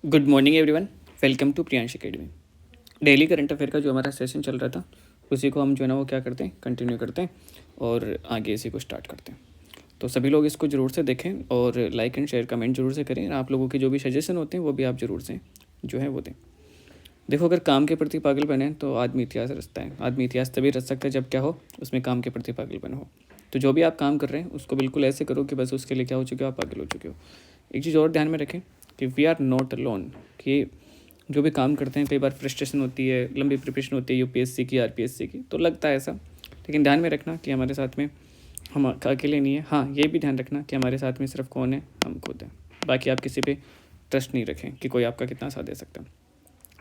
Good morning everyone, welcome to Priyansh academy. Daily current affair का जो हमारा सेशन चल रहा था उसी को हम जो है ना वो क्या करते हैं, कंटिन्यू करते हैं और आगे इसी को स्टार्ट करते हैं। तो सभी लोग इसको ज़रूर से देखें और लाइक एंड शेयर कमेंट जरूर से करें। आप लोगों के जो भी सजेशन होते हैं वो भी आप ज़रूर से जो है वो दें। देखो, अगर काम के प्रति पागल बने तो आदमी इतिहास रचता है। आदमी इतिहास तभी रच सकता है जब क्या हो, उसमें काम के प्रति पागलपन हो। तो जो भी आप काम कर रहे हैं उसको बिल्कुल ऐसे करो कि बस उसके लिए क्या हो चुके हो, आप पागल हो चुके हो। एक चीज़ और ध्यान में रखें कि वी आर नॉट अलोन, कि जो भी काम करते हैं कई बार फ्रस्ट्रेशन होती है, लंबी प्रिपरेशन होती है यूपीएससी की, आरपीएससी की, तो लगता है ऐसा, लेकिन ध्यान में रखना कि हमारे साथ में हम अकेले नहीं है। हाँ, ये भी ध्यान रखना कि हमारे साथ में सिर्फ कौन है, हम खुद हैं। बाकी आप किसी पे ट्रस्ट नहीं रखें कि कोई आपका कितना साथ दे सकता है।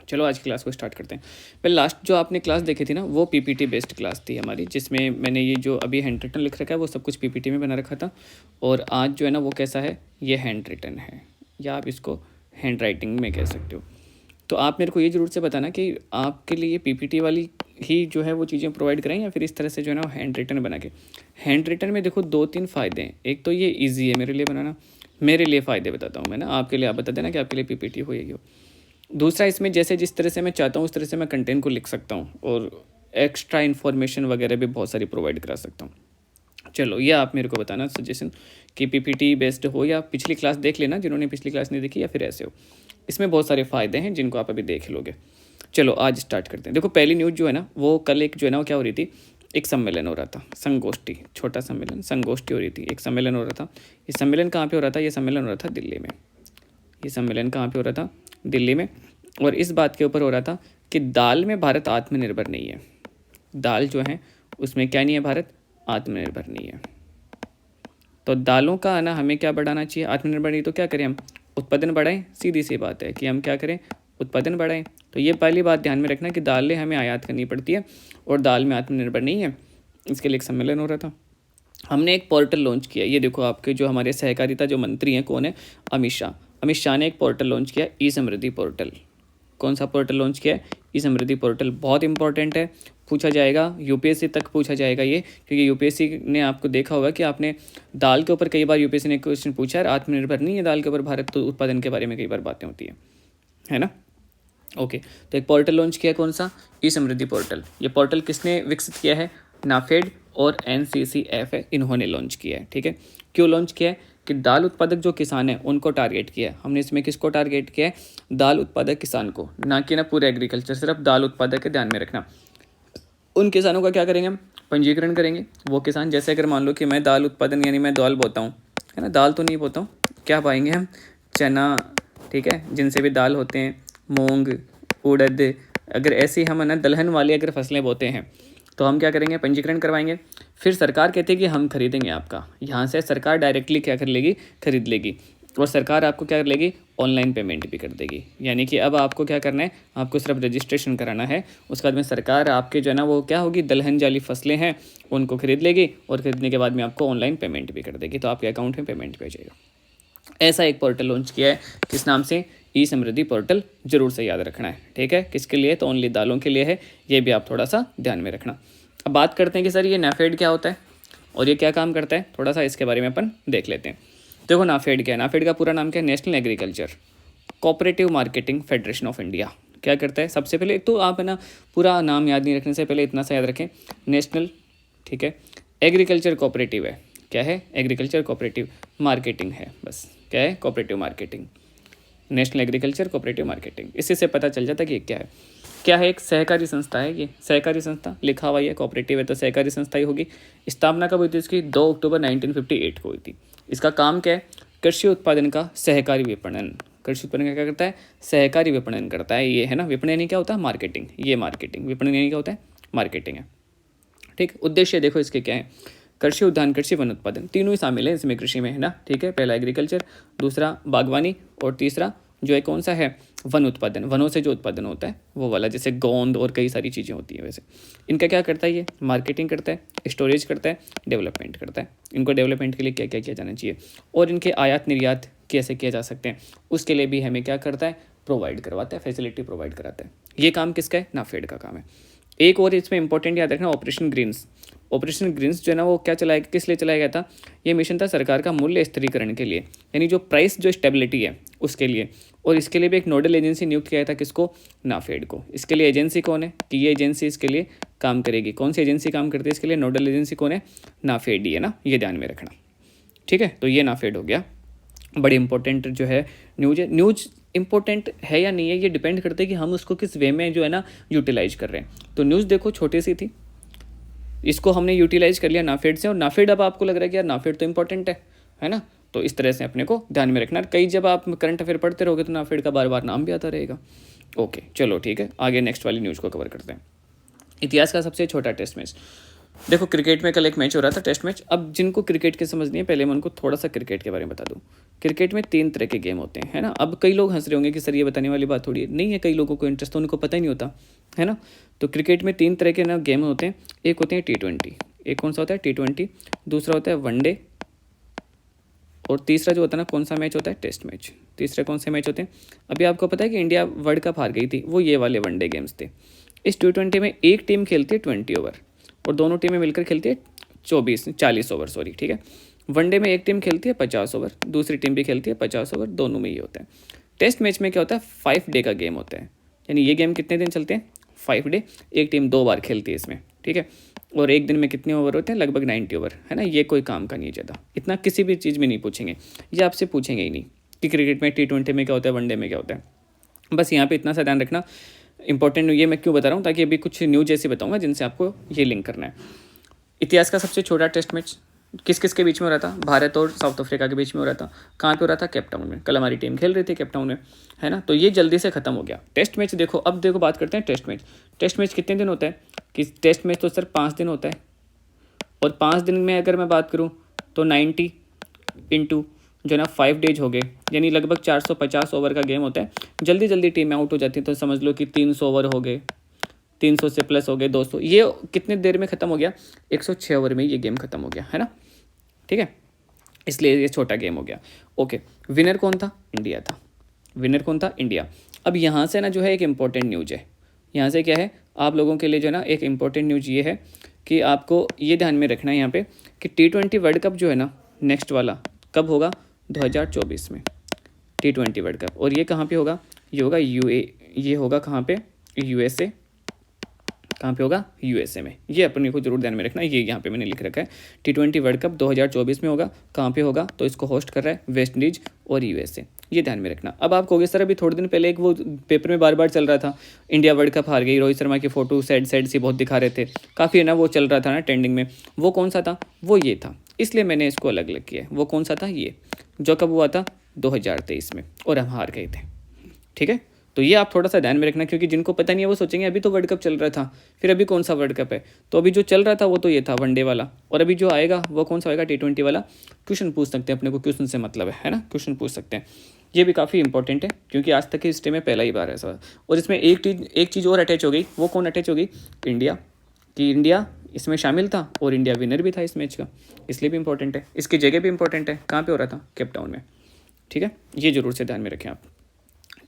चलो आज की क्लास को स्टार्ट करते हैं। पहले लास्ट जो आपने क्लास देखी थी ना, वो पीपीटी बेस्ड क्लास थी हमारी, जिसमें मैंने ये जो अभी हैंड रिटन लिख रखा है वो सब कुछ पीपीटी में बना रखा था। और आज जो है ना वो कैसा है, ये हैंड रिटन है, या आप इसको हैंड राइटिंग में कह सकते हो। तो आप मेरे को ये ज़रूर से बताना कि आपके लिए पीपीटी वाली ही जो है वो चीज़ें प्रोवाइड कराएं या फिर इस तरह से जो है ना हैंड रिटन बना के। हैंड रिटन में देखो 2-3 फ़ायदे हैं। एक तो ये ईजी है मेरे लिए बनाना, मेरे लिए फ़ायदे बताता हूँ मैं ना, आपके लिए आप बता देना कि आपके लिए पीपीटी हो या हो। दूसरा, इसमें जैसे जिस तरह से मैं चाहता हूँ उस तरह से मैं कंटेंट को लिख सकता हूँ और एक्स्ट्रा इन्फॉर्मेशन वगैरह भी बहुत सारी प्रोवाइड करा सकता हूँ। चलो, ये आप मेरे को बताना सजेशन कि पीपीटी बेस्ड हो या पिछली क्लास देख लेना जिन्होंने पिछली क्लास नहीं देखी, या फिर ऐसे हो। इसमें बहुत सारे फ़ायदे हैं जिनको आप अभी देख लोगे। चलो आज स्टार्ट करते हैं। देखो, पहली न्यूज़ जो है ना वो कल एक जो है ना वो क्या हो रही थी, एक सम्मेलन हो रहा था, संगोष्ठी, छोटा सम्मेलन, संगोष्ठी हो रही थी, एक सम्मेलन हो रहा था। ये सम्मेलन कहाँ पे हो रहा था? ये सम्मेलन हो रहा था दिल्ली में। ये सम्मेलन कहाँ पे हो रहा था? दिल्ली में। और इस बात के ऊपर हो रहा था कि दाल में भारत आत्मनिर्भर नहीं है। दाल जो है उसमें क्या नहीं है, भारत आत्मनिर्भर नहीं है। तो दालों का आना हमें क्या बढ़ाना चाहिए? आत्मनिर्भर नहीं तो क्या करें हम? उत्पादन बढ़ाएं। सीधी सी बात है कि हम क्या करें, उत्पादन बढ़ाएं। तो ये पहली बात ध्यान में रखना कि दालें हमें आयात करनी पड़ती है और दाल में आत्मनिर्भर नहीं है। इसके लिए एक सम्मेलन हो रहा था। हमने एक पोर्टल लॉन्च किया। ये देखो, आपके जो हमारे सहकारिता जो मंत्री हैं कौन है? अमित शाह। अमित शाह ने एक पोर्टल लॉन्च किया, ई समृद्धि पोर्टल। कौन सा पोर्टल लॉन्च किया है? ई समृद्धि पोर्टल। बहुत इंपॉर्टेंट है, पूछा जाएगा, यूपीएससी तक पूछा जाएगा ये, क्योंकि यूपीएससी ने आपको देखा होगा कि आपने दाल के ऊपर कई बार यूपीएससी ने क्वेश्चन पूछा है, आत्मनिर्भर नहीं है दाल के ऊपर भारत, तो उत्पादन के बारे में कई बार बातें होती है ना। ओके, तो एक पोर्टल लॉन्च किया, कौन सा? ई समृद्धि पोर्टल। ये पोर्टल किसने विकसित किया है? नाफेड और एनसीसीएफ है, इन्होंने लॉन्च किया है। ठीक है, क्यों लॉन्च किया है? कि दाल उत्पादक जो किसान है उनको टारगेट किया है हमने। इसमें किसको टारगेट किया है? दाल उत्पादक किसान को, ना कि ना पूरे एग्रीकल्चर, सिर्फ दाल उत्पादक के ध्यान में रखना। उन किसानों का क्या करेंगे हम? पंजीकरण करेंगे। वो किसान, जैसे अगर मान लो कि मैं दाल उत्पादन यानी मैं दाल बोता हूँ, है ना, दाल तो नहीं बोता हूँ, क्या पाएंगे हम? चना, ठीक है, जिनसे भी दाल होते हैं, मूंग, उड़द, अगर ऐसी हम ना दलहन वाली अगर फसलें बोते हैं तो हम क्या करेंगे? पंजीकरण करवाएंगे। फिर सरकार कहती है कि हम खरीदेंगे आपका, यहाँ से सरकार डायरेक्टली क्या कर लेगी? खरीद लेगी। और सरकार आपको क्या कर लेगी? ऑनलाइन पेमेंट भी कर देगी। यानी कि अब आपको क्या करना है? आपको सिर्फ रजिस्ट्रेशन कराना है। उसके बाद में सरकार आपके जो है ना वो क्या होगी, दलहन जाली फसलें हैं उनको खरीद लेगी और खरीदने के बाद में आपको ऑनलाइन पेमेंट भी कर देगी, तो आपके अकाउंट में पेमेंट भी आ जाएगा। ऐसा एक पोर्टल लॉन्च किया है, किस नाम से? ई समृद्धि पोर्टल। जरूर से याद रखना है, ठीक है। किसके लिए? तो ओनली दालों के लिए है, ये भी आप थोड़ा सा ध्यान में रखना। अब बात करते हैं कि सर ये नाफेड क्या होता है और ये क्या काम करता है, थोड़ा सा इसके बारे में अपन देख लेते हैं। देखो, नाफेड क्या है? नाफेड का पूरा नाम क्या है? National agriculture cooperative marketing federation of India. क्या करता है? सबसे पहले एक तो आप है ना पूरा नाम याद नहीं रखने से पहले इतना सा याद रखें, नेशनल, ठीक है, एग्रीकल्चर कोऑपरेटिव है। क्या है? एग्रीकल्चर कोऑपरेटिव मार्केटिंग है, बस। क्या है? Cooperative marketing, national agriculture cooperative marketing. इसी से पता चल जाता है कि ये क्या है। क्या है? एक सहकारी संस्था है। ये सहकारी संस्था लिखा हुआ है, कोऑपरेटिव है तो सहकारी संस्था ही होगी। स्थापना कब हुई थी इसकी? 2 अक्टूबर 1958 को हुई थी। इसका काम क्या है? कृषि उत्पादन का सहकारी विपणन। कृषि उत्पादन का क्या करता है? सहकारी विपणन करता है। ये है ना, विपणन यानी क्या होता है? मार्केटिंग। ये मार्केटिंग, विपणन यानी क्या होता है? मार्केटिंग है। ठीक, उद्देश्य देखो इसके क्या है? कृषि उद्यान, कृषि वन उत्पादन, तीनों ही शामिल है इसमें कृषि में, है ना। ठीक है, पहला एग्रीकल्चर, दूसरा बागवानी और तीसरा जो है कौन सा है? वन उत्पादन। वनों से जो उत्पादन होता है वो वाला, जैसे गोंद और कई सारी चीज़ें होती हैं। वैसे इनका क्या करता है? ये मार्केटिंग करता है, स्टोरेज करता है, डेवलपमेंट करता है। इनको डेवलपमेंट के लिए क्या क्या किया जाना चाहिए और इनके आयात निर्यात कैसे किए जा सकते हैं, उसके लिए भी हमें क्या करता है? प्रोवाइड करवाता है, फैसिलिटी प्रोवाइड कराता है। ये काम किसका है? नाफेड का काम है। एक और इसमें इंपॉर्टेंट याद रखना, ऑपरेशन ग्रीन्स। ऑपरेशन ग्रीन्स जो है ना वो क्या चलाया, किस लिए चलाया गया था, ये मिशन था सरकार का मूल्य स्थिरीकरण के लिए, यानी जो प्राइस जो स्टेबिलिटी है उसके लिए। और इसके लिए भी एक नोडल एजेंसी नियुक्त किया था, किसको, नाफेड को। इसके लिए एजेंसी कौन है, कि ये एजेंसी इसके लिए काम करेगी। कौन सी एजेंसी काम करती है इसके लिए, नोडल एजेंसी कौन है, नाफेड ही है ना, ये ध्यान में रखना। ठीक है, तो ये नाफेड हो गया। बड़ी इंपॉर्टेंट जो है न्यूज है। न्यूज इंपॉर्टेंट है या नहीं है ये डिपेंड करता है कि हम उसको किस वे में जो है ना यूटिलाइज कर रहे हैं। तो न्यूज़ देखो छोटी सी थी, इसको हमने यूटिलाइज कर लिया नाफेड से, और नाफेड अब आपको लग रहा है कि यार नाफेड तो इंपॉर्टेंट है ना, तो इस तरह से अपने को ध्यान में रखना। कई जब आप करंट अफेयर पढ़ते रहोगे तो नाफेड का बार बार नाम भी आता रहेगा। ओके चलो ठीक है, आगे नेक्स्ट वाली न्यूज़ को कवर करते हैं। इतिहास का सबसे छोटा टेस्ट मैच। देखो क्रिकेट में कल एक मैच हो रहा था, टेस्ट मैच। अब जिनको क्रिकेट की समझ नहीं है, पहले मैं उनको थोड़ा सा क्रिकेट के बारे में बता दूं। क्रिकेट में 3 तरह के गेम होते हैं, है ना। अब कई लोग हंस रहे होंगे कि सर ये बताने वाली बात थोड़ी है, नहीं है, कई लोगों को इंटरेस्ट तो उनको पता ही नहीं होता, है ना। तो क्रिकेट में 3 तरह के ना गेम होते हैं। एक होते हैं T20, एक कौन सा होता है T20, दूसरा होता है वनडे, और तीसरा जो होता है ना कौन सा मैच होता है, टेस्ट मैच। तीसरे कौन से मैच होते हैं, अभी आपको पता है कि इंडिया वर्ल्ड कप हार गई थी, वो ये वाले वनडे गेम्स थे। इस T20 में एक टीम खेलती है 20 ओवर और दोनों टीमें मिलकर खेलती है 40 ओवर, सॉरी, ठीक है। वनडे में एक टीम खेलती है 50 ओवर, दूसरी टीम भी खेलती है 50 ओवर, दोनों में ये होता है। टेस्ट मैच में क्या होता है, 5 डे का गेम होता है, यानी ये गेम कितने दिन चलते हैं, 5 डे। एक टीम 2 बार खेलती है इसमें, ठीक है। और एक दिन में कितने ओवर होते हैं, लगभग 90 ओवर, है ना। ये कोई काम का नहीं है ज़्यादा, इतना किसी भी चीज़ में नहीं पूछेंगे, ये आपसे पूछेंगे ही नहीं कि क्रिकेट में T20 में क्या होता है, वनडे में क्या होता है। बस यहाँ पे इतना सा ध्यान रखना। इंपॉर्टेंट ये मैं क्यों बता रहा हूँ, ताकि अभी कुछ न्यूज़ ऐसी बताऊँगा जिनसे आपको ये लिंक करना है। इतिहास का सबसे छोटा टेस्ट मैच किस किस के बीच में हो रहा था, भारत और साउथ अफ्रीका के बीच में हो रहा था। कहाँ पे हो रहा था, केप टाउन में। कल हमारी टीम खेल रही थी केप टाउन में, है ना। तो ये जल्दी से खत्म हो गया टेस्ट मैच। देखो अब देखो बात करते हैं टेस्ट मैच। टेस्ट मैच कितने दिन होता है, कि टेस्ट मैच तो सर 5 दिन होता है, और 5 दिन में अगर मैं बात करूँ तो 90 इंटू जो ना 5 डेज हो गए, यानी लगभग 450 ओवर का गेम होता है। जल्दी जल्दी टीमें आउट हो जाती हैं, तो समझ लो कि 300 ओवर हो गए, 300 से प्लस हो गए 200। ये कितने देर में ख़त्म हो गया, 106 ओवर में ये गेम ख़त्म हो गया, है ना, ठीक है। इसलिए ये छोटा गेम हो गया। ओके, विनर कौन था, इंडिया था। विनर कौन था, इंडिया। अब यहाँ से ना जो है एक इम्पॉर्टेंट न्यूज़ है, यहाँ से क्या है आप लोगों के लिए जो है ना एक इम्पॉर्टेंट न्यूज़ ये है कि आपको ये ध्यान में रखना है यहाँ पे कि T20 वर्ल्ड कप जो है ना नेक्स्ट वाला कब होगा, 2024 में T20 वर्ल्ड कप। और ये कहाँ पे होगा, ये होगा ये होगा कहाँ पे, USA। कहाँ पे होगा, USA में। ये अपने को जरूर ध्यान में रखना, ये यहाँ पे मैंने लिख रखा है। T20 वर्ल्ड कप 2024 में होगा। कहाँ पे होगा, तो इसको होस्ट कर रहा है वेस्ट इंडीज और USA, ये ध्यान में रखना। अब आप कहोगे सर अभी थोड़े दिन पहले एक वो पेपर में बार बार चल रहा था, इंडिया वर्ल्ड कप हार गई, रोहित शर्मा की फोटो सैड सी बहुत दिखा रहे थे, काफ़ी है ना वो चल रहा था ना ट्रेंडिंग में। वो कौन सा था, वो ये था, इसलिए मैंने इसको अलग अलग किया। वो कौन सा था, ये जो कब हुआ था 2023 में, और हम हार गए थे, ठीक है। तो ये आप थोड़ा सा ध्यान में रखना, क्योंकि जिनको पता नहीं है वो सोचेंगे अभी तो वर्ल्ड कप चल रहा था, फिर अभी कौन सा वर्ल्ड कप है। तो अभी जो चल रहा था वो तो ये था वनडे वाला, और अभी जो आएगा वो कौन सा आएगा, T20 वाला। क्वेश्चन पूछ सकते हैं, अपने को क्वेश्चन से मतलब है ना, क्वेश्चन पूछ सकते हैं। ये भी काफ़ी इंपॉर्टेंट है, क्योंकि आज तक की हिस्ट्री में पहला ही बार है सर। और इसमें एक चीज़ और अटैच हो गई, वो कौन अटैच हो गई, इंडिया, कि इंडिया इसमें शामिल था और इंडिया विनर भी था इस मैच का, इसलिए भी इंपॉर्टेंट है। इसकी जगह भी इंपॉर्टेंट है, कहाँ पे हो रहा था, केप टाउन में, ठीक है। ये जरूर से ध्यान में रखें आप।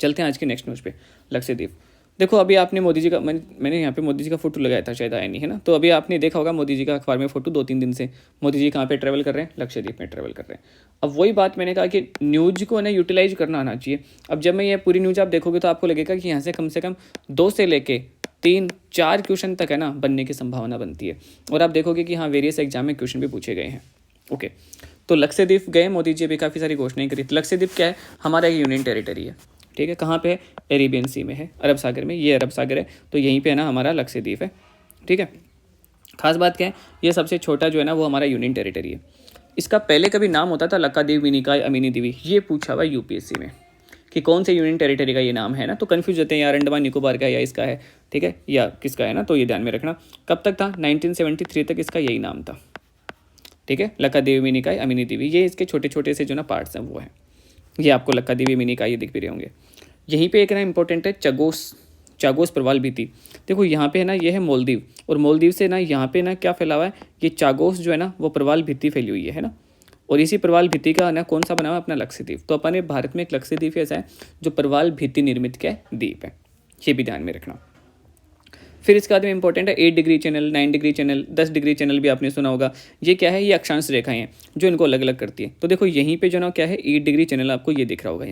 चलते हैं आज की नेक्स्ट न्यूज़ पे, लक्षद्वीप। देखो अभी आपने मोदी जी का मैंने यहाँ पे मोदी जी का फोटो लगाया था, शायद आया नहीं, है ना। तो अभी आपने देखा होगा मोदी जी का अखबार में फोटो 2-3 दिन से। मोदी जी कहाँ पे ट्रैवल कर रहे हैं, लक्षद्वीप में ट्रैवल कर रहे हैं। अब वही बात मैंने कहा कि न्यूज़ को ना यूटिलाइज करना आना चाहिए। अब जब मैं ये पूरी न्यूज़ आप देखोगे तो आपको लगेगा कि यहाँ से कम 2 से लेके 3-4 क्वेश्चन तक है ना बनने की संभावना बनती है। और आप देखोगे कि हाँ वेरियस एग्जाम में क्वेश्चन भी पूछे गए हैं। ओके, तो लक्षद्वीप गए मोदी जी, अभी काफ़ी सारी घोषणाएं करी। लक्षद्वीप क्या है, हमारा एक यूनियन टेरिटरी है, ठीक है। कहाँ पे है, अरेबियन सी में है, अरब सागर में। ये अरब सागर है, तो यहीं पे है ना हमारा लक्षद्वीप है, ठीक है। खास बात क्या है, ये सबसे छोटा जो है ना वो हमारा यूनियन टेरिटरी है। इसका पहले कभी नाम होता था लक्काद्वीप, मिनिकॉय, अमीनी द्वीप। ये पूछा हुआ UPSC में कि कौन से यूनियन टेरिटरी का ये नाम है ना, तो कन्फ्यूज होते हैं यार, अंडमान निकोबार का या इसका है, ठीक है, या किसका है ना। तो ये ध्यान में रखना। कब तक था, 1973 तक इसका यही नाम था, ठीक है। लक्काद्वीप, मिनिकॉय, अमीनी द्वीप, ये इसके छोटे छोटे से जो ना पार्ट्स हैं वो हैं। ये आपको लक्काद्वीप, मिनिकॉय ये दिख भी रहे होंगे। यहीं पे एक ना इंपॉर्टेंट है चागोस प्रवाल भित्ति। देखो यहाँ पे है ना, ये है मालदीव, और मालदीव से ना यहाँ पे ना क्या फैला हुआ है, ये चागोस जो है ना वो प्रवाल भित्ति फैली हुई है ना। और इसी प्रवाल भित्ति का ना कौन सा बना हुआ है, अपना लक्षद्वीप। तो अपने भारत में एक लक्षद्वीप ऐसा है जो प्रवाल भित्ति निर्मित क्या द्वीप है, ये भी ध्यान में रखना। फिर इसके बाद में इंपॉर्टेंट है 8 degree channel, 9 degree channel, 10 degree channel भी आपने सुना होगा। ये क्या है, ये अक्षांश रेखाएं हैं जो इनको अलग अलग करती है। तो देखो यहीं पे जो ना क्या है 8 डिग्री चैनल आपको ये दिख रहा होगा,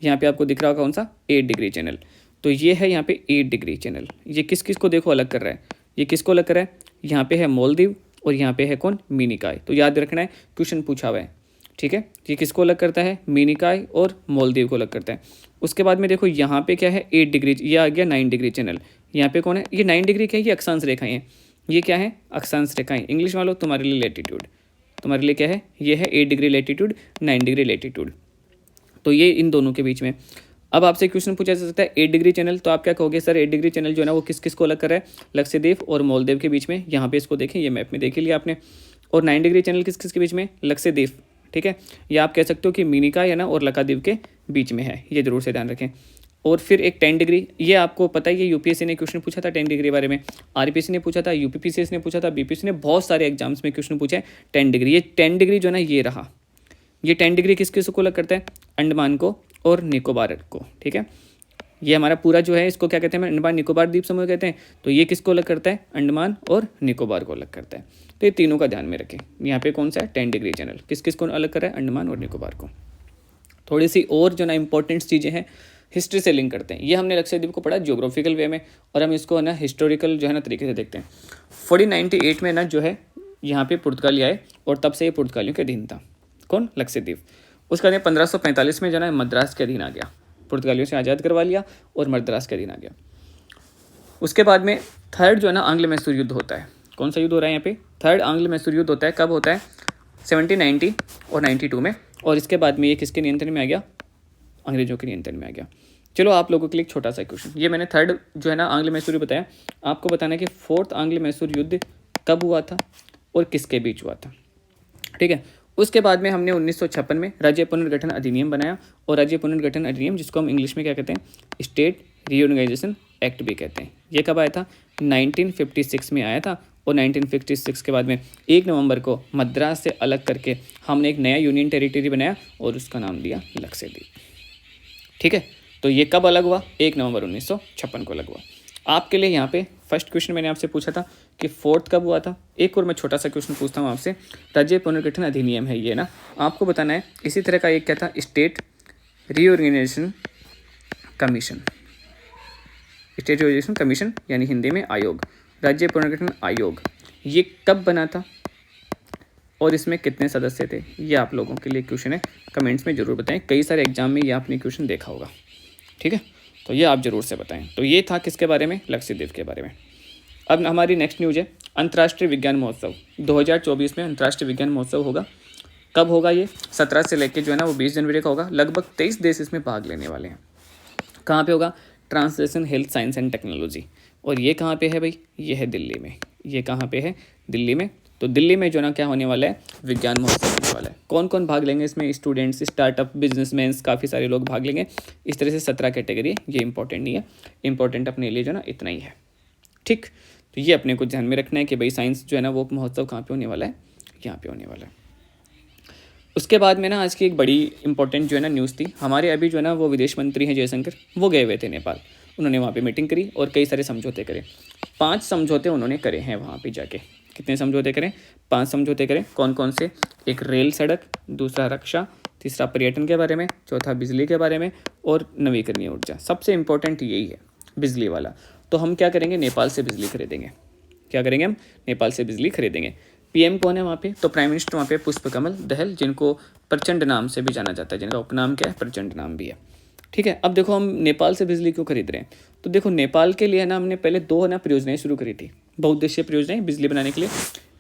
यहाँ पे आपको दिख रहा होगा कौन सा, 8 डिग्री चैनल। तो ये है यहाँ पे 8 डिग्री चैनल। ये किस किस को देखो अलग कर रहा है, ये किसको अलग कर रहा है, यहाँ पे है मालदीव और यहाँ पे है कौन, मिनिकॉय। तो याद रखना है, क्वेश्चन पूछा हुआ है, ठीक है। ये किसको अलग करता है, मिनिकॉय और मालदीव को अलग करता है। उसके बाद में देखो यहाँ पे क्या है 8 डिग्री, ये आ गया 9 डिग्री चैनल। यहाँ पे कौन है, ये 9 डिग्री क्या है, ये अक्षांश रेखाएं हैं। ये क्या है, अक्षांश रेखाएं। इंग्लिश वालों तुम्हारे लिए लैटिट्यूड, तुम्हारे लिए क्या है, ये है 8 डिग्री लैटिट्यूड, 9 डिग्री लैटिट्यूड। तो ये इन दोनों के बीच में। अब आपसे क्वेश्चन पूछा जा सकता है 8 डिग्री चैनल, तो आप क्या कहोगे सर 8 डिग्री चैनल जो है ना वो किस किस को अलग कर रहा है, लक्षद्वीप और मालदीव के बीच में। यहाँ पे इसको देखें, ये मैप में देख लिया आपने। और 9 डिग्री चैनल किस किस के बीच में, लक्षद्वीप, ठीक है। या आप कह सकते हो कि मिनिकॉय है ना और लक्षद्वीप के बीच में है, ये जरूर से ध्यान रखें। और फिर एक 10 डिग्री, ये आपको पता है, ये यूपीएससी ने क्वेश्चन पूछा था 10 डिग्री के बारे में, आरपीएससी ने पूछा था, यूपीपीसीएस ने पूछा था, बीपीएससी ने बहुत सारे एग्जाम्स में क्वेश्चन पूछा है 10 डिग्री। ये 10 डिग्री जो है ना ये रहा, ये 10 डिग्री किस किस को अलग करता है, अंडमान को और निकोबार को, ठीक है। ये हमारा पूरा जो है इसको क्या कहते हैं, अंडमान निकोबार द्वीप समूह कहते हैं। तो ये किसको अलग करता है, अंडमान और निकोबार को अलग करता है। तो ये तीनों का ध्यान में रखें। यहाँ पे कौन सा है, 10 डिग्री चैनल किस किस को अलग कर रहा है, अंडमान और निकोबार को। थोड़ी सी और जो ना इंपॉर्टेंट चीज़ें हैं हिस्ट्री से लिंक करते हैं। ये हमने लक्षद्वीप को पढ़ा जियोग्राफिकल वे में, और हम इसको है ना हिस्टोरिकल जो है ना तरीके से देखते हैं। 1498 में ना जो है यहाँ पे पुर्तगाली आए और तब से ये पुर्तगालियों के अधीन था, कौन, लक्षद्वीप। उसके बाद 1545 में जो है मद्रास के अधीन आ गया, पुर्तगालियों से आज़ाद करवा लिया और मद्रास के अधीन आ गया। उसके बाद में थर्ड जो है ना आंग्ल मैसूर युद्ध होता है। कौन सा युद्ध हो रहा है यहाँ पे, थर्ड आंग्ल मैसूर युद्ध होता है। कब होता है, 1790 और 92 में। और इसके बाद में ये किसके नियंत्रण में आ गया, अंग्रेजों के नियंत्रण में आ गया। चलो आप लोगों के लिए एक छोटा सा क्वेश्चन, ये मैंने थर्ड जो है ना आंग्ल मैसूर बताया, आपको बताना है कि फोर्थ आंग्ल मैसूर युद्ध कब हुआ था और किसके बीच हुआ था, ठीक है। उसके बाद में हमने 1956 में राज्य पुनर्गठन अधिनियम बनाया, और राज्य पुनर्गठन अधिनियम जिसको हम इंग्लिश में क्या कहते हैं, स्टेट रीऑर्गेनाइजेशन एक्ट भी कहते हैं। ये कब आया था, 1956 में आया था। और 1956 के बाद में 1 नवंबर को मद्रास से अलग करके हमने एक नया यूनियन टेरिटरी बनाया और उसका नाम दिया लक्षद्वीप, ठीक है। तो ये कब अलग हुआ, 1 नवंबर 1956 को अलग हुआ। आपके लिए यहाँ पे फर्स्ट क्वेश्चन मैंने आपसे पूछा था कि फोर्थ कब हुआ था। एक और मैं छोटा सा क्वेश्चन पूछता हूँ आपसे, राज्य पुनर्गठन अधिनियम है ये ना, आपको बताना है। इसी तरह का एक क्या था, state reorganisation commission, state reorganisation commission यानी हिंदी में आयोग, राज्य पुनर्गठन आयोग, ये कब बना था और इसमें कितने सदस्य थे। ये आप लोगों के लिए क्वेश्चन है, कमेंट्स में जरूर बताएं। कई सारे एग्जाम में ये आपने क्वेश्चन देखा होगा, ठीक है। तो ये आप जरूर से बताएं। तो ये था किसके बारे में, लक्षद्वीप के बारे में। अब हमारी नेक्स्ट न्यूज़ है अंतर्राष्ट्रीय विज्ञान महोत्सव। 2024 में अंतर्राष्ट्रीय विज्ञान महोत्सव होगा। कब होगा ये, 17 से लेकर जो है ना वो 20 जनवरी का होगा। लगभग 23 देश इसमें भाग लेने वाले हैं। कहाँ पे होगा, translation health science and technology. और ये कहाँ पे है भाई, ये है दिल्ली में। ये कहाँ पे है, दिल्ली में। तो दिल्ली में जो ना क्या होने वाला है, विज्ञान महोत्सव होने वाला है। कौन कौन भाग लेंगे इसमें, स्टूडेंट्स, स्टार्टअप, बिजनेसमैन, काफ़ी सारे लोग भाग लेंगे। इस तरह से 17 कैटेगरी है। ये इंपॉर्टेंट नहीं है, इंपॉर्टेंट अपने लिए जो ना इतना ही है, ठीक। तो ये अपने को ध्यान में रखना है कि भाई साइंस जो है ना वो महोत्सव कहाँ पे होने वाला है, यहाँ पे होने वाला है। उसके बाद में ना आज की एक बड़ी इंपॉर्टेंट जो है ना न्यूज़ थी। हमारे अभी जो है ना वो विदेश मंत्री हैं जयशंकर, वो गए हुए थे नेपाल। उन्होंने वहाँ पे मीटिंग करी और कई सारे समझौते करे। 5 समझौते उन्होंने करे हैं वहाँ पे जाके। कितने समझौते करें, 5 समझौते करें। कौन कौन से, एक रेल सड़क, दूसरा रक्षा, तीसरा पर्यटन के बारे में, चौथा बिजली के बारे में और नवीकरणीय ऊर्जा। सबसे इंपॉर्टेंट यही है बिजली वाला। तो हम क्या करेंगे, नेपाल से बिजली खरीदेंगे। क्या करेंगे, हम नेपाल से बिजली खरीदेंगे। पीएम कौन है वहाँ पे, तो प्राइम मिनिस्टर वहाँ पे पुष्पकमल दहल, जिनको प्रचंड नाम से भी जाना जाता है, जिनका उपनाम क्या है, प्रचंड नाम भी है, ठीक है। अब देखो हम नेपाल से बिजली क्यों खरीद रहे हैं, तो देखो नेपाल के लिए ना हमने पहले 2 है ना परियोजनाएं शुरू करी थी, बहुउद्देशीय परियोजनाएं बिजली बनाने के लिए।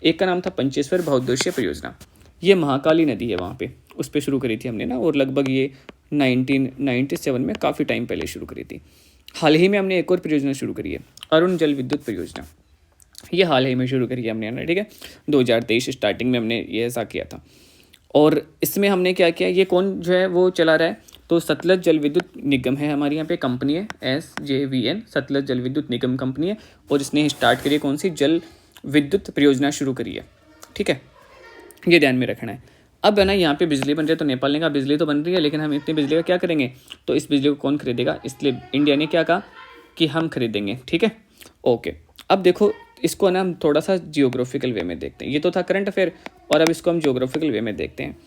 एक का नाम था पंचेश्वर बहुउद्देशीय परियोजना, ये महाकाली नदी है वहाँ पे, उस पर शुरू करी थी हमने ना। और लगभग ये 1997 में, काफ़ी टाइम पहले शुरू करी थी। हाल ही में हमने एक और परियोजना शुरू करी है, अरुण जल विद्युत परियोजना। ये हाल ही में शुरू करी है हमने ना, ठीक है। 2023 स्टार्टिंग में हमने ये ऐसा किया था। और इसमें हमने क्या किया, ये कौन जो है वो चला रहा है, तो सतलज जल विद्युत निगम है हमारे यहाँ पे, कंपनी है SJVN, सतलज जल विद्युत निगम कंपनी है। और इसने स्टार्ट करी कौन सी, जल विद्युत परियोजना शुरू करी है, ठीक है। ये ध्यान में रखना है। अब है ना यहाँ पे बिजली बन रही है, तो नेपाल ने कहा बिजली तो बन रही है लेकिन हम इतनी बिजली का क्या करेंगे, तो इस बिजली को कौन खरीदेगा, इसलिए इंडिया ने क्या कहा कि हम खरीदेंगे, ठीक है। ओके, अब देखो इसको ना हम थोड़ा सा जियोग्राफिकल वे में देखते हैं। ये तो था करंट अफेयर और अब इसको हम जियोग्राफिकल वे में देखते हैं।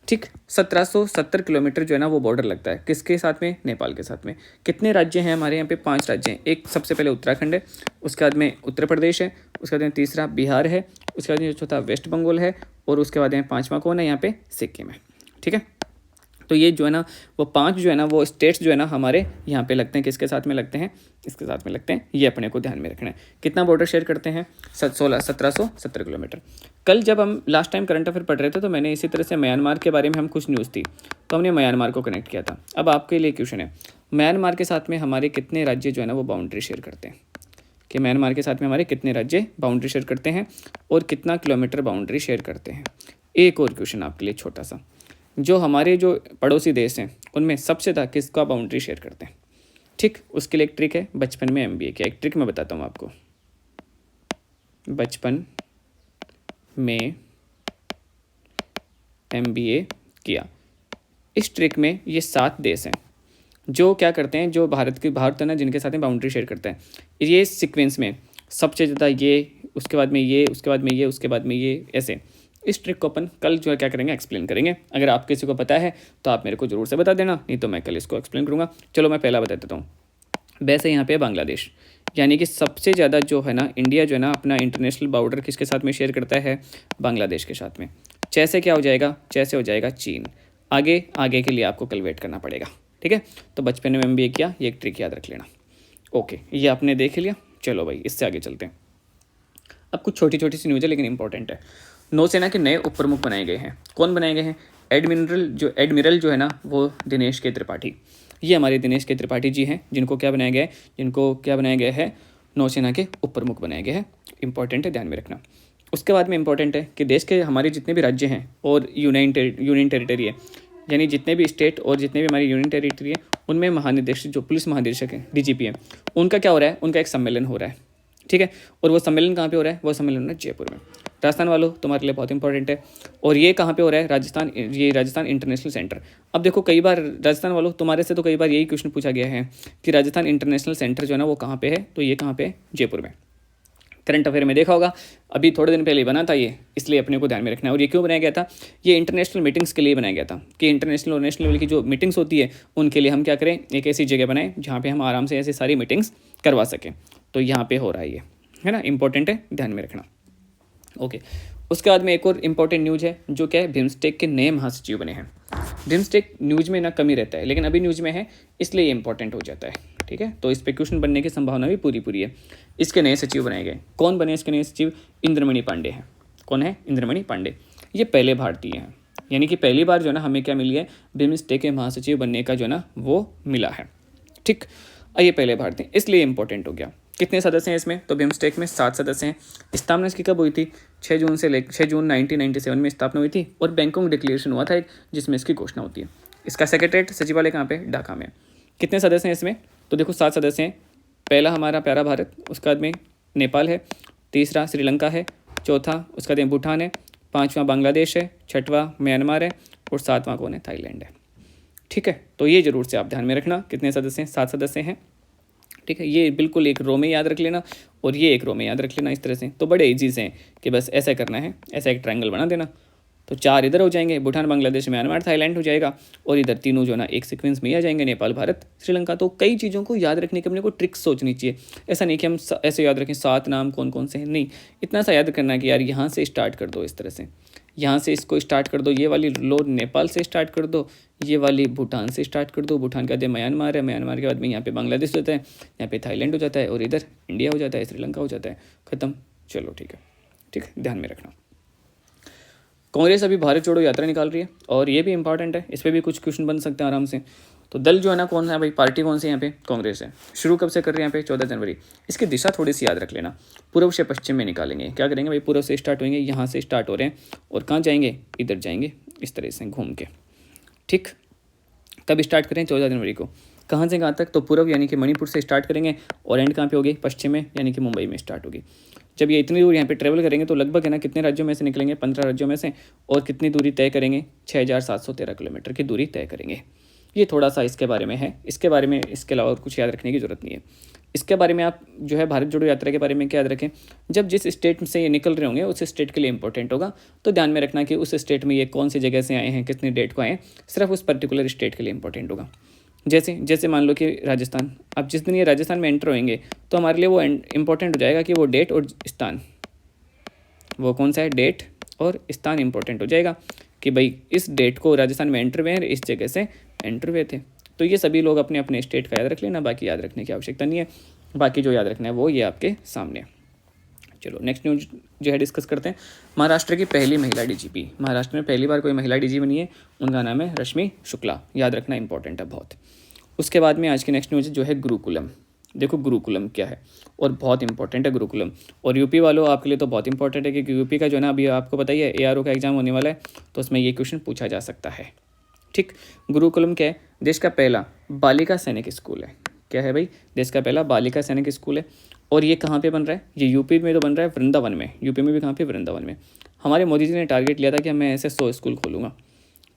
ठीक, 1770 किलोमीटर जो है ना वो बॉर्डर लगता है किसके साथ में, नेपाल के साथ में। कितने राज्य हैं हमारे यहाँ पे, 5 राज्य हैं। एक सबसे पहले उत्तराखंड है, उसके बाद में उत्तर प्रदेश है, उसके बाद में तीसरा बिहार है, उसके बाद में चौथा वेस्ट बंगाल है और उसके बाद में पाँचवा कौन है यहाँ पे, सिक्किम है। ठीक है, तो ये जो है ना वो 5 जो है ना वो स्टेट्स जो है ना हमारे यहाँ पे लगते हैं। किसके साथ में लगते हैं, इसके साथ में लगते हैं। ये अपने को ध्यान में रखना है। कितना बॉर्डर शेयर करते हैं, 1770 किलोमीटर। कल जब हम लास्ट टाइम करंट अफेयर पढ़ रहे थे तो मैंने इसी तरह से म्यांमार के बारे में हम कुछ न्यूज़ थी तो हमने म्यांमार को कनेक्ट किया था। अब आपके लिए क्वेश्चन है, म्यांमार के साथ में हमारे कितने राज्य जो है ना वो बाउंड्री शेयर करते हैं, कि म्यांमार के साथ में हमारे कितने राज्य बाउंड्री शेयर करते हैं और कितना किलोमीटर बाउंड्री शेयर करते हैं। एक और क्वेश्चन आपके लिए छोटा सा, जो हमारे जो पड़ोसी देश हैं उनमें सबसे ज़्यादा किसका बाउंड्री शेयर करते हैं। ठीक, उसके लिए एक ट्रिक है, बचपन में MBA किया, एक ट्रिक मैं बताता हूँ आपको। बचपन में MBA किया, इस ट्रिक में ये 7 देश हैं जो क्या करते हैं, जो भारत है ना जिनके साथ में बाउंड्री शेयर करते हैं। ये सीक्वेंस में सबसे ज़्यादा ये, उसके बाद में ये, उसके बाद में ये, उसके बाद में ये, ऐसे। इस ट्रिक को अपन कल जो है क्या करेंगे, एक्सप्लेन करेंगे। अगर आप किसी को पता है तो आप मेरे को ज़रूर से बता देना, नहीं तो मैं कल इसको एक्सप्लेन करूँगा। चलो मैं पहला बता देता हूँ। वैसे यहाँ पे बांग्लादेश, यानी कि सबसे ज़्यादा जो है ना इंडिया जो है ना अपना इंटरनेशनल बॉर्डर किसके साथ में शेयर करता है, बांग्लादेश के साथ में। जैसे क्या हो जाएगा, जैसे हो जाएगा चीन। आगे के लिए आपको कल वेट करना पड़ेगा। ठीक है, तो बचपन में MBA किया, ये एक ट्रिक याद रख लेना। ओके, ये आपने देख लिया। चलो भाई इससे आगे चलते हैं। अब कुछ छोटी छोटी सी न्यूज़ है लेकिन इंपॉर्टेंट है। नौसेना के नए उप प्रमुख बनाए गए हैं। कौन बनाए गए हैं, एडमिरल जो है ना वो दिनेश के त्रिपाठी। ये हमारे दिनेश के त्रिपाठी जी हैं जिनको क्या बनाया गया है, नौसेना के उप प्रमुख बनाए गए हैं। इंपॉर्टेंट है, ध्यान में रखना। उसके बाद में इंपॉर्टेंट है कि देश के हमारे जितने भी राज्य हैं और यूनियन टेरिटरी है, यानी जितने भी स्टेट और जितने भी हमारी यूनियन टेरिटरी है, उनमें महानिदेशक जो पुलिस महानिदेशक हैं, DGP हैं, उनका क्या हो रहा है, उनका एक सम्मेलन हो रहा है। ठीक है, और वो सम्मेलन कहाँ पे हो रहा है, वो सम्मेलन हो रहा है जयपुर में। राजस्थान वालों तुम्हारे लिए बहुत इंपॉर्टेंट है। और ये कहाँ पे हो रहा है, राजस्थान इंटरनेशनल सेंटर। अब देखो कई बार राजस्थान वालों तुम्हारे से तो कई बार यही क्वेश्चन पूछा गया है कि राजस्थान इंटरनेशनल सेंटर जो है ना वो कहाँ पे है, तो ये कहाँ पे है, जयपुर में। करंट अफेयर में देखा होगा, अभी थोड़े दिन पहले बना था ये, इसलिए अपने को ध्यान में रखना है। और ये क्यों बनाया गया था, ये इंटरनेशनल मीटिंग्स के लिए बनाया गया था कि इंटरनेशनल और नेशनल लेवल की जो मीटिंग्स होती है उनके लिए हम क्या करें, एक ऐसी जगह बनाएं जहाँ पे हम आराम से ऐसी सारी मीटिंग्स करवा सकें। तो यहाँ पे हो रहा है ये, है ना, इंपॉर्टेंट है, ध्यान में रखना। ओके, उसके बाद में एक और इम्पॉर्टेंट न्यूज़ है जो क्या है, बिम्स्टेक के नए महासचिव बने हैं। बिम्स्टेक न्यूज़ में ना कमी रहता है लेकिन अभी न्यूज़ में है इसलिए इंपॉर्टेंट हो जाता है। ठीक है, तो इस पे क्वेश्चन बनने की संभावना भी पूरी है। इसके नए सचिव बनाए गए, कौन बने इसके नए सचिव, इंद्रमणि पांडे हैं। कौन है, इंद्रमणि पांडे। ये पहले भारतीय हैं, यानी कि पहली बार जो है ना हमें क्या मिली है, बिम्स्टेक के महासचिव बनने का जो है ना वो मिला है। ठीक, ये पहले भारतीय इसलिए इंपॉर्टेंट हो गया। कितने सदस्य हैं इसमें, तो बिम्स्टेक में 7 सदस्य हैं। स्थापना इसकी कब हुई थी, 6 जून 1997 में स्थापना हुई थी और बैंकॉक डिक्लेरेशन हुआ था एक, जिसमें इसकी घोषणा होती है। इसका सेक्रेटरीट सचिवालय कहाँ पे, ढाका में। कितने सदस्य हैं इसमें, तो देखो 7 सदस्य हैं। पहला हमारा प्यारा भारत, उसके बाद में नेपाल है, तीसरा श्रीलंका है, चौथा उसका बाद भूटान है, 5वां बांग्लादेश है, 6वां म्यांमार है और 7वां कौन है, थाईलैंड है। ठीक है, तो ये जरूर से आप ध्यान में रखना, कितने सदस्य हैं, 7 सदस्य हैं। ठीक है, ये बिल्कुल एक रो में याद रख लेना और ये एक रो में याद रख लेना इस तरह से। तो बड़े ईजी से हैं कि बस ऐसा करना है, ऐसा एक ट्रायंगल बना देना। तो 4 इधर हो जाएंगे, भूटान बांग्लादेश म्यांमार थाईलैंड हो जाएगा और इधर तीनों जो ना एक सीक्वेंस में ही आ जाएंगे, नेपाल भारत श्रीलंका। तो कई चीज़ों को याद रखने के अपने को ट्रिक्स सोचनी चाहिए। ऐसा नहीं कि हम ऐसे याद रखें 7 नाम कौन कौन से हैं, नहीं, इतना सा याद करना कि यार यहाँ से स्टार्ट कर दो, इस तरह से यहाँ से इसको स्टार्ट कर दो, ये वाली लो नेपाल से स्टार्ट कर दो, ये वाली भूटान से स्टार्ट कर दो, भूटान के बाद म्यांमार है, म्यांमार के बाद में यहाँ पे बांग्लादेश हो जाता है, यहाँ पे थाईलैंड हो जाता है और इधर इंडिया हो जाता है, श्रीलंका हो जाता है, ख़त्म। चलो ठीक है, ठीक, ध्यान में रखना। कांग्रेस अभी भारत जोड़ो यात्रा निकाल रही है और ये भी इंपॉर्टेंट है, इस पर भी कुछ क्वेश्चन बन सकते हैं आराम से। तो दल जो है ना कौन सा है भाई, पार्टी कौन सी है यहाँ पे, कांग्रेस है। शुरू कब से कर रहे हैं यहाँ पे, 14 जनवरी। इसकी दिशा थोड़ी सी याद रख लेना, पूर्व से पश्चिम में निकालेंगे। क्या करेंगे भाई, पूर्व से स्टार्ट होंगे, यहाँ से स्टार्ट हो रहे हैं और कहाँ जाएंगे, इधर जाएंगे, इस तरह से घूम के। ठीक, कब स्टार्ट करें, 14 जनवरी को। कहाँ से कहाँ तक, तो पूर्व यानी कि मणिपुर से स्टार्ट करेंगे और एंड कहाँ पे होगी, पश्चिम में यानी कि मुंबई में स्टार्ट होगी। जब ये इतनी दूर यहाँ पे ट्रेवल करेंगे तो लगभग है ना कितने राज्यों में से निकलेंगे, 15 राज्यों में से, और कितनी दूरी तय करेंगे, 6713 किलोमीटर की दूरी तय करेंगे। ये थोड़ा सा इसके बारे में है, इसके बारे में इसके अलावा और कुछ याद रखने की ज़रूरत नहीं है। इसके बारे में आप जो है भारत जोड़ो यात्रा के बारे में क्या याद रखें, जब जिस स्टेट से ये निकल रहे होंगे उस स्टेट के लिए इंपॉर्टेंट होगा, तो ध्यान में रखना कि उस स्टेट में ये कौन सी जगह से आए हैं, कितनी डेट को आए हैं, सिर्फ उस पर्टिकुलर स्टेट के लिए इंपॉर्टेंट होगा। जैसे जैसे मान लो कि राजस्थान, अब जिस दिन ये राजस्थान में एंटर होंगे तो हमारे लिए वो इंपॉर्टेंट हो जाएगा कि वो डेट और स्थान, वो कौन सा है, डेट और स्थान इंपॉर्टेंट हो जाएगा कि भाई इस डेट को राजस्थान में एंटर हुए हैं, इस जगह से एंटर हुए थे। तो ये सभी लोग अपने अपने स्टेट का याद रख लेना, बाकी याद रखने की आवश्यकता नहीं है। बाकी जो याद रखना है वो ये आपके सामने है। चलो नेक्स्ट न्यूज जो है डिस्कस करते हैं। महाराष्ट्र की पहली महिला डीजीपी, महाराष्ट्र में पहली बार कोई महिला डीजी बनी है, उनका नाम है रश्मि शुक्ला, याद रखना इंपॉर्टेंट है बहुत। उसके बाद में आज की नेक्स्ट न्यूज जो है गुरुकुलम। देखो गुरुकुलम क्या है और बहुत इंपॉर्टेंट है गुरुकुलम, और यूपी वालों आपके लिए तो बहुत इंपॉर्टेंट है क्योंकि यूपी का जो है ना अभी आपको पता ही है ARO का एग्जाम होने वाला है, तो उसमें ये क्वेश्चन पूछा जा सकता है। ठीक, गुरुकुलम क्या है, देश का पहला बालिका सैनिक स्कूल है। क्या है भाई, देश का पहला बालिका सैनिक स्कूल है। और ये कहाँ पे बन रहा है, ये यूपी में तो बन रहा है वृंदावन में, यूपी में भी कहाँ पे, वृंदावन में। हमारे मोदी जी ने टारगेट लिया था कि मैं ऐसे 100 स्कूल खोलूँगा,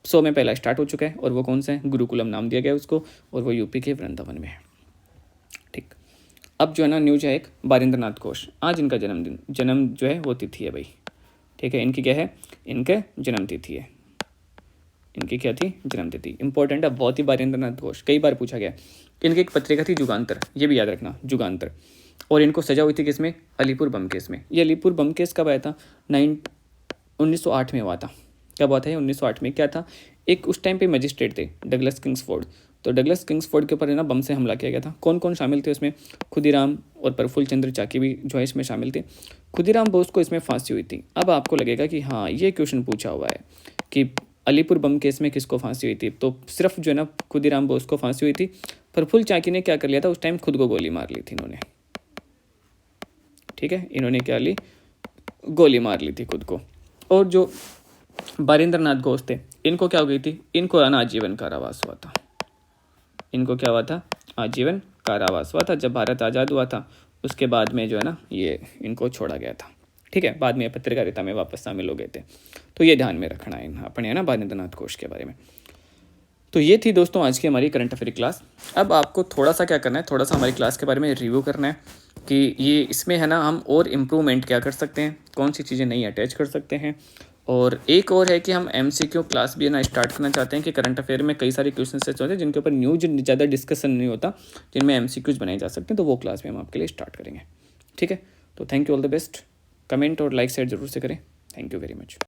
100 में पहला स्टार्ट हो चुका है, और वो कौन सा है, गुरुकुलम नाम दिया गया उसको, और वो यूपी के वृंदावन में है। ठीक, अब जो है ना न्यूज है एक बारिंद्रनाथ घोष, आज इनका जन्मदिन, जन्म जो है वो तिथि है भाई। ठीक है, इनकी क्या है, इनके जन्म तिथि है, इनकी क्या थी, जन्म तिथि, इंपॉर्टेंट है बहुत ही। बारिंद्रनाथ घोष कई बार पूछा गया। इनकी एक पत्रिका थी जुगांतर, ये भी याद रखना, जुगांतर, और इनको सजा हुई थी किसमें, अलीपुर बम केस में। ये अलीपुर बम केस कब आया था, 1908 में हुआ था। कब हुआ था, 1908 में। क्या था, एक उस टाइम पे मजिस्ट्रेट थे डगलस किंग्सफोर्ड, तो डगलस किंग्सफोर्ड के ऊपर है ना बम से हमला किया गया था। कौन कौन शामिल थे उसमें, खुदीराम और प्रफुल्ल चंद्र चाकी भी जो है इसमें शामिल थे। खुदीराम बोस को इसमें फांसी हुई थी। अब आपको लगेगा कि हाँ ये क्वेश्चन पूछा हुआ है कि अलीपुर बम केस में किसको फांसी हुई थी, तो सिर्फ जो है ना खुदीराम बोस को फांसी हुई थी। प्रफुल्ल चाकी ने क्या कर लिया था, उस टाइम खुद को गोली मार ली थी इन्होंने। ठीक है, इन्होंने क्या ली, गोली मार ली थी खुद को। और जो बारिंद्रनाथ घोष थे, इनको क्या हो गई थी, इनको है ना आजीवन कारावास हुआ था। इनको क्या हुआ था, आजीवन कारावास हुआ था जब भारत आज़ाद हुआ था। उसके बाद में जो है ना ये इनको छोड़ा गया था। ठीक है, बाद में पत्रकारिता में वापस शामिल हो गए थे। तो ये ध्यान में रखना है अपने, है ना, बारिंद्रनाथ घोष के बारे में। तो ये थी दोस्तों आज की हमारी करंट अफेयर क्लास। अब आपको थोड़ा सा क्या करना है, थोड़ा सा हमारी क्लास के बारे में रिव्यू करना है कि ये इसमें है ना हम और इम्प्रूवमेंट क्या कर सकते हैं, कौन सी चीज़ें नई अटैच कर सकते हैं। और एक और है कि हम MCQ क्लास भी है ना स्टार्ट करना चाहते हैं कि करंट अफेयर में कई सारे क्वेश्चन ऐसे होते हैं जिनके ऊपर न्यूज ज़्यादा डिस्कशन नहीं होता, जिनमें MCQs बनाए जा सकते हैं, तो वो क्लास भी हम आपके लिए स्टार्ट करेंगे। ठीक है, तो thank you, all the best. Comment और लाइक शेयर जरूर से करें। Thank you very much.